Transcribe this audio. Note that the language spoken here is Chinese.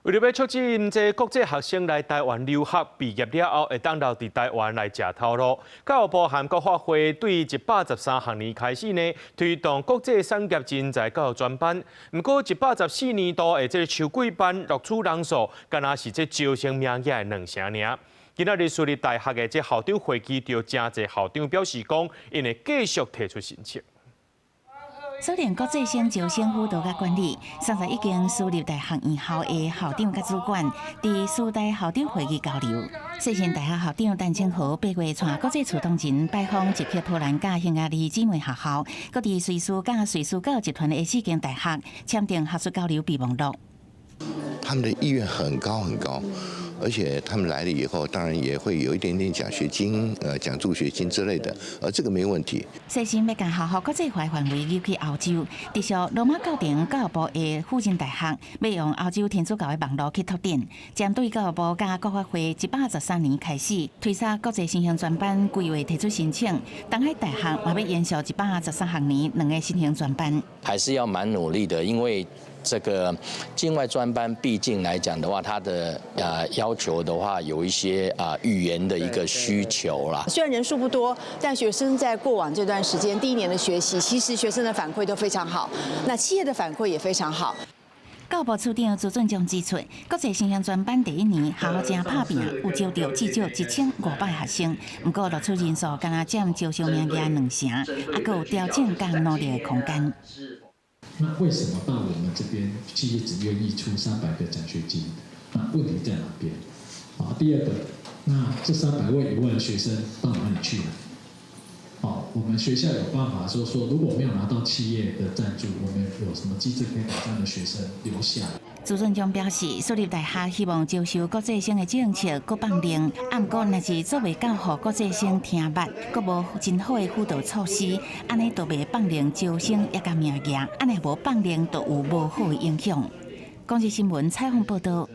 为了要促进这国际学生来台湾留学，毕业了后会当留伫台湾来食头路，教育部和国发会对113学年开始呢，推动国际产业人才教育专班。不过114年度的这个秋季班录取人数，敢若是这招生名额的2成尔。今仔日私立大学的这校长会议，就真侪校长表示讲，因会继续提出申请。苏联国际生招生辅导甲管理，30已经私立大学院校的校长甲主管，伫私大校长会议交流。世新大学校长陈清豪8月带国际处同仁拜访捷克波兰甲匈牙利姊妹学校，搁伫瑞士甲瑞士教育集团的4间大学签订学术交流备忘录。他们的意愿很高很高。而且他们来了以后，当然也会有一点点奖学金、奖助学金之类的，这个没问题。世新要将校校国际化范围扭去欧洲，直属罗马教廷教育部的附近大学，要用欧洲天主教的网络去拓展。针对教育部甲国发会113年开始推出国际新型专班，规划提出申请。东海大学也要延续113学年2个新型专班，还是要蛮努力的，因为这个境外专班，毕竟来讲的话，它的要求的话，有一些语言的一个需求啦。虽然人数不多，但学生在过往这段时间第1年的学习，其实学生的反馈都非常好，那企业的反馈也非常好。教育部处长朱俊江指出，国际新型专班第1年校正拍拼，有招到至少1500学生，不过录取人数敢若占招生名额2成，还佫有调整甲努力的空间。那为什么到我们这边企业只愿意出300个奖学金？那问题在哪边？第二个，那这300位1万学生到哪里去了？我们学校有办法说，如果没有拿到企业的赞助，我们有什么机制可以把这样的学生留下来？朱俊江表示，私立大学希望招收国际生的政策搁放量，不过若是做袂到，互国际生听捌，搁无真好的辅导措施，安尼就袂放量招生也甲名额，安尼无放量就有无好的影响。公视新闻采访报道。